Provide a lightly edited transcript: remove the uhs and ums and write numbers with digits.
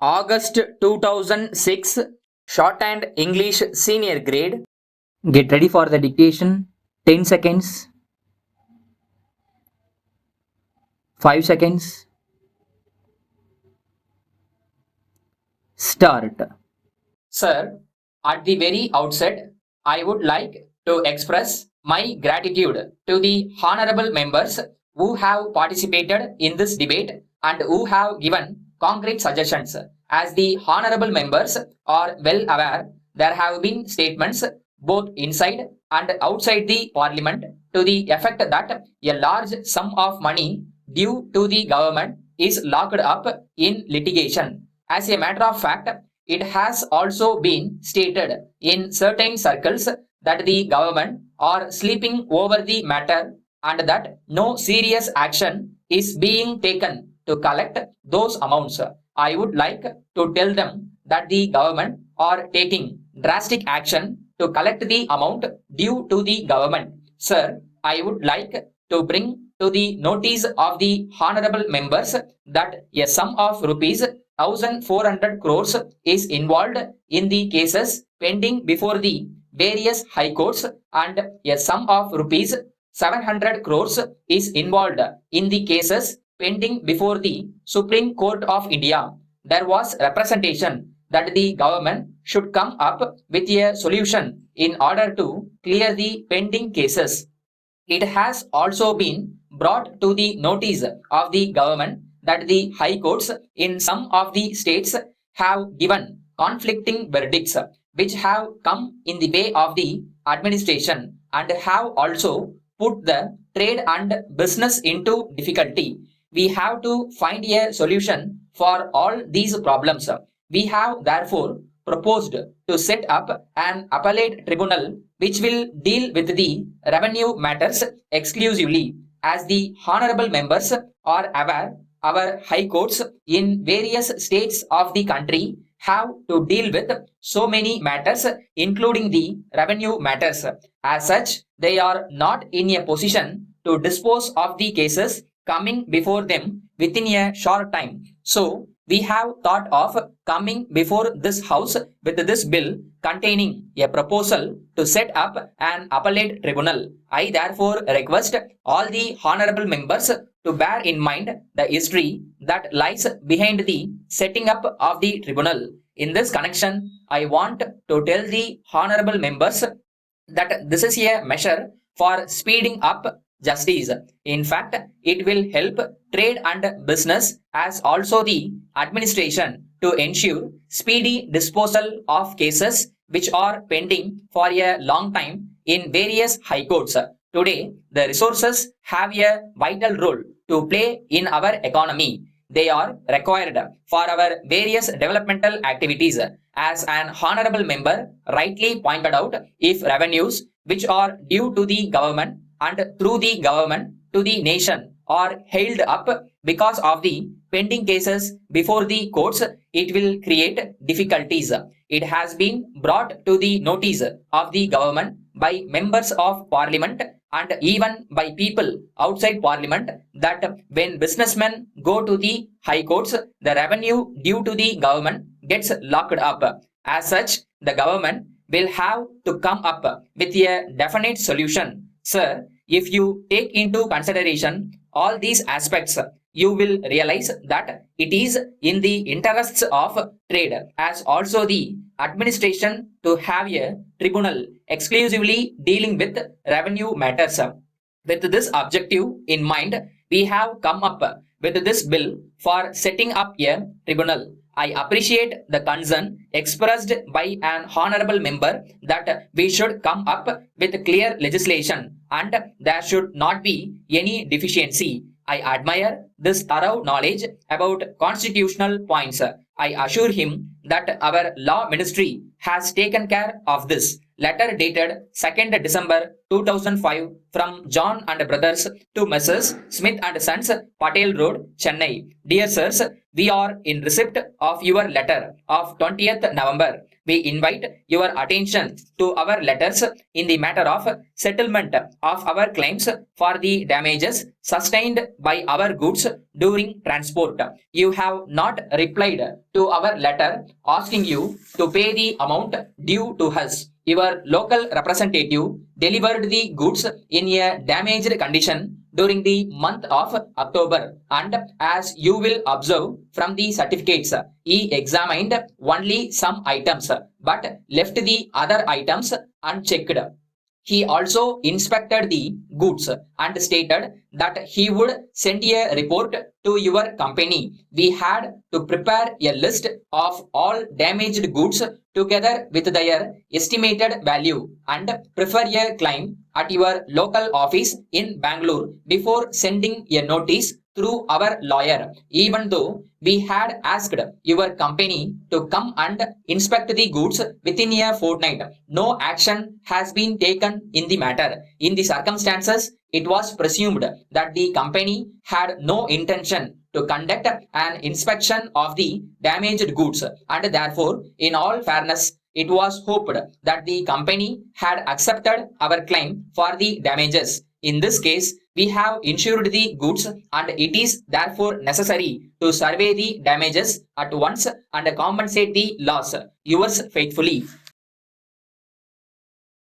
August 2006, Shorthand English Senior Grade. Get ready for the dictation. 10 seconds. 5 seconds. Start. Sir, at the very outset, I would like to express my gratitude to the honorable members who have participated in this debate and who have given concrete suggestions. As the honorable members are well aware, there have been statements both inside and outside the parliament to the effect that a large sum of money due to the government is locked up in litigation. As a matter of fact, it has also been stated in certain circles that the government are sleeping over the matter and that no serious action is being taken to collect those amounts. I would like to tell them that the government are taking drastic action to collect the amount due to the government. Sir, I would like to bring to the notice of the honorable members that a sum of rupees 1,400 crores is involved in the cases pending before the various high courts and a sum of rupees 700 crores is involved in the cases pending before the Supreme Court of India. There was representation that the government should come up with a solution in order to clear the pending cases. It has also been brought to the notice of the government that the high courts in some of the states have given conflicting verdicts which have come in the way of the administration and have also put the trade and business into difficulty. We have to find a solution for all these problems. We have therefore proposed to set up an appellate tribunal which will deal with the revenue matters exclusively. As the honorable members are aware, our high courts in various states of the country have to deal with so many matters, including the revenue matters. As such, they are not in a position to dispose of the cases coming before them within a short time. So, we have thought of coming before this house with this bill containing a proposal to set up an appellate tribunal. I therefore request all the honorable members to bear in mind the history that lies behind the setting up of the tribunal. In this connection, I want to tell the honorable members that this is a measure for speeding up justice. In fact, it will help trade and business as also the administration to ensure speedy disposal of cases which are pending for a long time in various high courts. Today, the resources have a vital role to play in our economy. They are required for our various developmental activities. As an honorable member rightly pointed out, if revenues which are due to the government and through the government to the nation are held up because of the pending cases before the courts, it will create difficulties. It has been brought to the notice of the government by members of parliament and even by people outside parliament that when businessmen go to the high courts, the revenue due to the government gets locked up. As such, the government will have to come up with a definite solution. Sir, if you take into consideration all these aspects, you will realize that it is in the interests of trade as also the administration to have a tribunal exclusively dealing with revenue matters. With this objective in mind, we have come up with this bill for setting up a tribunal. I appreciate the concern expressed by an honorable member that we should come up with clear legislation and there should not be any deficiency. I admire this thorough knowledge about constitutional points. I assure him that our law ministry has taken care of this. Letter dated 2nd December 2005 from John and Brothers to Messrs. Smith and Sons, Patel Road, Chennai. Dear sirs, we are in receipt of your letter of 20th November. We invite your attention to our letters in the matter of settlement of our claims for the damages sustained by our goods during transport. You have not replied to our letter asking you to pay the amount due to us. Your local representative delivered the goods in a damaged condition during the month of October, and as you will observe from the certificates, he examined only some items but left the other items unchecked. He also inspected the goods and stated that he would send a report to your company. We had to prepare a list of all damaged goods together with their estimated value and prefer a claim at your local office in Bangalore before sending a notice through our lawyer. Even though we had asked your company to come and inspect the goods within a fortnight, no action has been taken in the matter. In the circumstances, it was presumed that the company had no intention to conduct an inspection of the damaged goods, and therefore, in all fairness, it was hoped that the company had accepted our claim for the damages. In this case, we have insured the goods and it is therefore necessary to survey the damages at once and compensate the loss. Yours faithfully,